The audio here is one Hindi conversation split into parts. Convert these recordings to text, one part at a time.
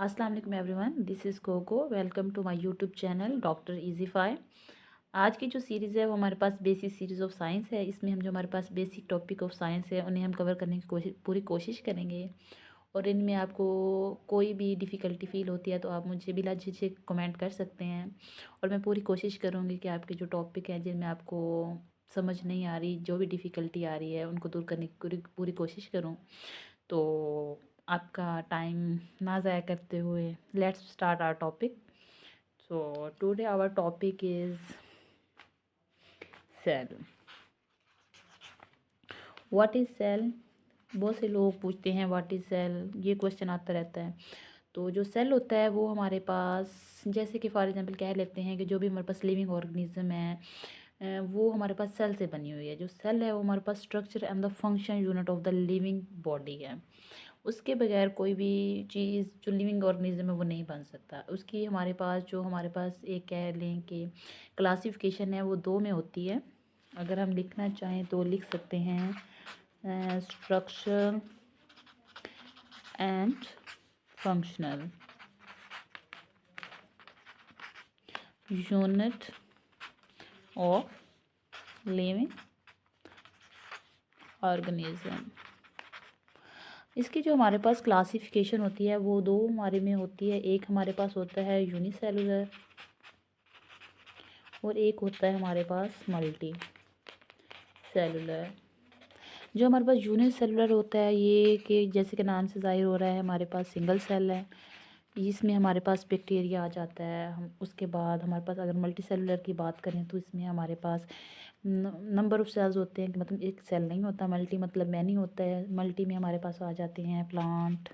अस्सलाम वालेकुम everyone, this is Coco. Welcome to my YouTube channel doctor Easify. आज की जो सीरीज़ है वो हमारे पास बेसिक सीरीज़ ऑफ साइंस है। इसमें हम जो हमारे पास बेसिक टॉपिक ऑफ साइंस है उन्हें हम कवर करने की पूरी कोशिश करेंगे। और इनमें आपको कोई भी डिफ़िकल्टी फ़ील होती है तो आप मुझे बिला झिझक कमेंट कर सकते हैं। और मैं पूरी कोशिश करूँगी कि आपके जो टॉपिक हैं जिनमें आपको समझ नहीं आ रही, जो भी डिफ़िकल्टी आ रही है उनको दूर करने की पूरी पूरी कोशिश करूँ। तो आपका टाइम ना ज़ाया करते हुए let's start our topic. So today our topic is cell. What is cell? बहुत से लोग पूछते हैं व्हाट इज़ सेल, ये क्वेश्चन आता रहता है। तो जो सेल होता है वो हमारे पास, जैसे कि फॉर एग्जांपल कह लेते हैं कि जो भी हमारे पास लिविंग ऑर्गेनिज्म है वो हमारे पास सेल से बनी हुई है। जो सेल है वो हमारे पास structure and the function unit of the living body है। उसके बगैर कोई भी चीज़ जो लिविंग ऑर्गेनिज्म है वो नहीं बन सकता। उसकी हमारे पास एक कह लें कि क्लासिफिकेशन है वो दो में होती है। अगर हम लिखना चाहें तो लिख सकते हैं structure and functional unit of living organism. इसकी जो हमारे पास क्लासिफिकेशन होती है वो दो हमारे में होती है। एक हमारे पास होता है यूनिसेलुलर और एक होता है हमारे पास मल्टी सेलुलर। जो हमारे पास यूनिसेलुलर होता है ये कि जैसे कि नाम से ज़ाहिर हो रहा है हमारे पास सिंगल सेल है। इसमें हमारे पास बैक्टीरिया आ जाता है। हम उसके बाद हमारे पास अगर मल्टी सेलुलर की बात करें तो इसमें हमारे पास नंबर ऑफ़ सेल्स होते हैं कि मतलब एक सेल नहीं होता, मल्टी मतलब मैनी होता है। मल्टी में हमारे पास आ जाते हैं प्लांट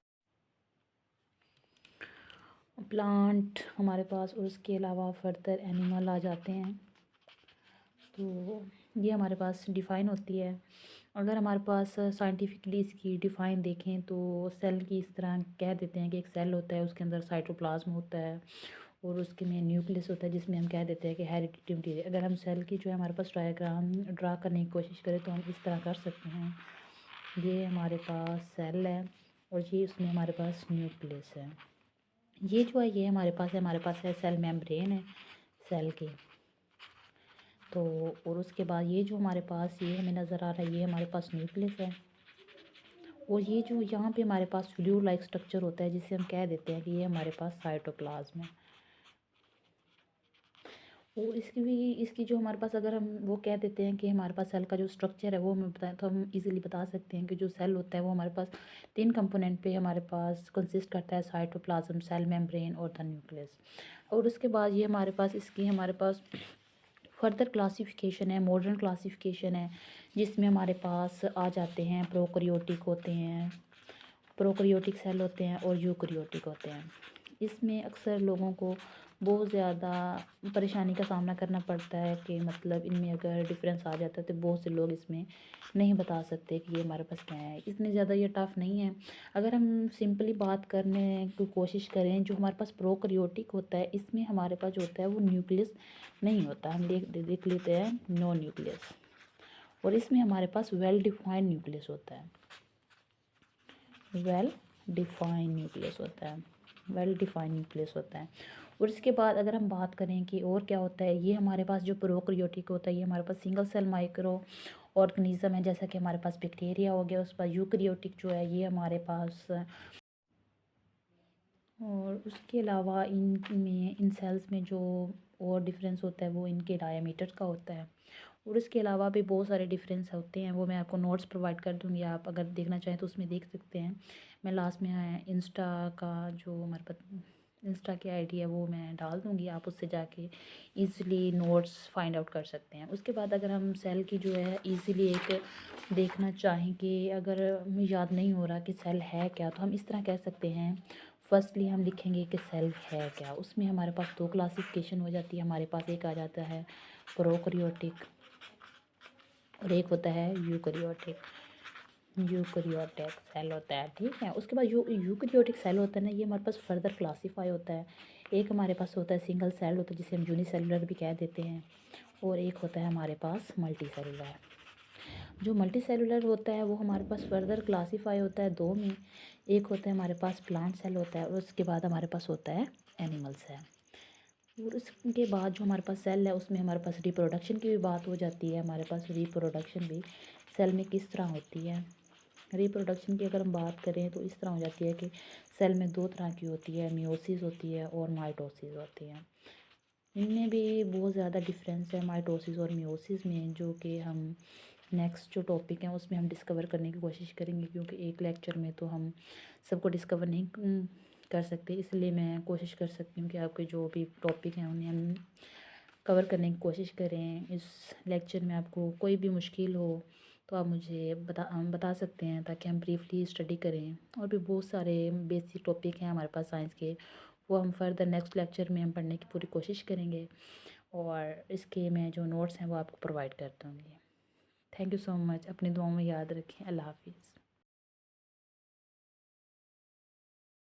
हमारे पास, और उसके अलावा फर्दर एनिमल आ जाते हैं। तो ये हमारे पास डिफ़ाइन होती है। अगर हमारे पास साइंटिफिकली इसकी डिफ़ाइन देखें तो सेल की इस तरह कह देते हैं कि एक सेल होता है, उसके अंदर साइटोप्लाज्म होता है और उसके में न्यूक्लियस होता है जिसमें हम कह देते हैं कि हेरिडिटी मटीरियल। अगर हम सेल की जो है हमारे पास डायग्राम ड्रा करने की कोशिश करें तो हम इस तरह कर सकते हैं। ये हमारे पास सेल है और ये उसमें हमारे पास न्यूक्लियस है। ये जो है ये हमारे पास है सेल मेम्ब्रेन है सेल की। तो और उसके बाद ये जो हमारे पास ये हमें नज़र आ रहा है ये हमारे पास न्यूक्लियस है। और ये जो यहाँ पे हमारे पास फ्लूइड लाइक स्ट्रक्चर होता है जिसे हम कह देते हैं कि ये हमारे पास साइटोप्लाज्म है। और इसकी जो हमारे पास अगर हम वो कह देते हैं कि हमारे पास सेल का जो स्ट्रक्चर है वो हमें बताएं तो हम इजीली बता सकते हैं कि जो सेल होता है वो हमारे पास तीन कंपोनेंट पे हमारे पास कंसिस्ट करता है: साइटोप्लाज्म, सेल मेम्ब्रेन और द न्यूक्लियस। और उसके बाद ये हमारे पास फर्दर क्लासिफिकेशन है, मॉडर्न क्लासिफिकेशन है, जिसमें हमारे पास आ जाते हैं प्रोकैरियोटिक होते हैं, प्रोकैरियोटिक सेल होते हैं और यूकैरियोटिक होते हैं। इसमें अक्सर लोगों को बहुत ज़्यादा परेशानी का सामना करना पड़ता है कि मतलब इनमें अगर डिफरेंस आ जाता है तो बहुत से लोग इसमें नहीं बता सकते कि ये हमारे पास क्या है। इतनी ज़्यादा ये टफ नहीं है। अगर हम सिंपली बात करने की कोशिश करें, जो हमारे पास प्रोकैरियोटिक होता है इसमें हमारे पास जो होता है वो न्यूक्लियस नहीं होता। हम देख लेते हैं नो न्यूक्लियस। और इसमें हमारे पास वेल डिफाइंड न्यूक्लियस होता है, वेल डिफाइंड न्यूक्लियस होता है, वेल डिफाइंड न्यूक्लियस होता है। और इसके बाद अगर हम बात करें कि और क्या होता है, ये हमारे पास जो प्रोकैरियोटिक होता है ये हमारे पास सिंगल सेल माइक्रो ऑर्गेनिज्म है, जैसा कि हमारे पास बैक्टीरिया हो गया। उस पर यूकैरियोटिक जो है ये हमारे पास, और उसके अलावा इन सेल्स में जो और डिफरेंस होता है वो इनके डायमीटर का होता है। और इसके अलावा भी बहुत सारे डिफरेंस होते हैं, वो मैं आपको नोट्स प्रोवाइड कर दूँगी, आप अगर देखना चाहें तो उसमें देख सकते हैं। मैं लास्ट में इंस्टा का जो हमारे पास इंस्टा की आईडी है वो मैं डाल दूँगी, आप उससे जाके इजीली नोट्स फाइंड आउट कर सकते हैं। उसके बाद अगर हम सेल की जो है इजीली एक देखना चाहें कि अगर हमें याद नहीं हो रहा कि सेल है क्या, तो हम इस तरह कह सकते हैं। फर्स्टली हम लिखेंगे कि सेल है क्या। उसमें हमारे पास दो क्लासिफिकेशन हो जाती है। हमारे पास एक आ जाता है प्रोकैरियोटिक और एक होता है यूकैरियोटिक। यूकैरियोटिक सेल होता है, ठीक है। उसके बाद यूकैरियोटिक सेल होता है ना, ये हमारे पास फर्दर क्लासीफाई होता है। एक हमारे पास होता है सिंगल सेल होता है जिसे हम यूनिसेलुलर भी कह देते हैं, और एक होता है हमारे पास मल्टी सेलुलर। जो मल्टी सेलुलर होता है वो हमारे पास फर्दर क्लासीफाई होता है दो में। एक होता है हमारे पास प्लांट सेल होता है और उसके बाद हमारे पास होता है एनिमल सेल। और उसके बाद जो हमारे पास सेल है उसमें हमारे पास रिप्रोडक्शन की भी बात हो जाती है। हमारे पास रिप्रोडक्शन भी सेल में किस तरह होती है। रिप्रोडक्शन की अगर हम बात करें तो इस तरह हो जाती है कि सेल में दो तरह की होती है, मियोसिस होती है और माइटोसिस होती है। इनमें भी बहुत ज़्यादा डिफरेंस है माइटोसिस और मियोसिस में, जो कि हम नेक्स्ट जो टॉपिक है उसमें हम डिस्कवर करने की कोशिश करेंगे, क्योंकि एक लेक्चर में तो हम सबको डिस्कवर नहीं कर सकते। इसलिए मैं कोशिश कर सकती हूँ कि आपके जो भी टॉपिक हैं उन्हें हम कवर करने की कोशिश करें। इस लेक्चर में आपको कोई भी मुश्किल हो तो आप मुझे बता सकते हैं, ताकि हम ब्रीफली स्टडी करें। और भी बहुत सारे बेसिक टॉपिक हैं हमारे पास साइंस के, वो हम फर्दर नेक्स्ट लेक्चर में हम पढ़ने की पूरी कोशिश करेंगे। और इसके मैं जो नोट्स हैं वो आपको प्रोवाइड कर दूँगी। Thank you so much. अपनी दुआओं में याद रखें। अल्लाह हाफिज़।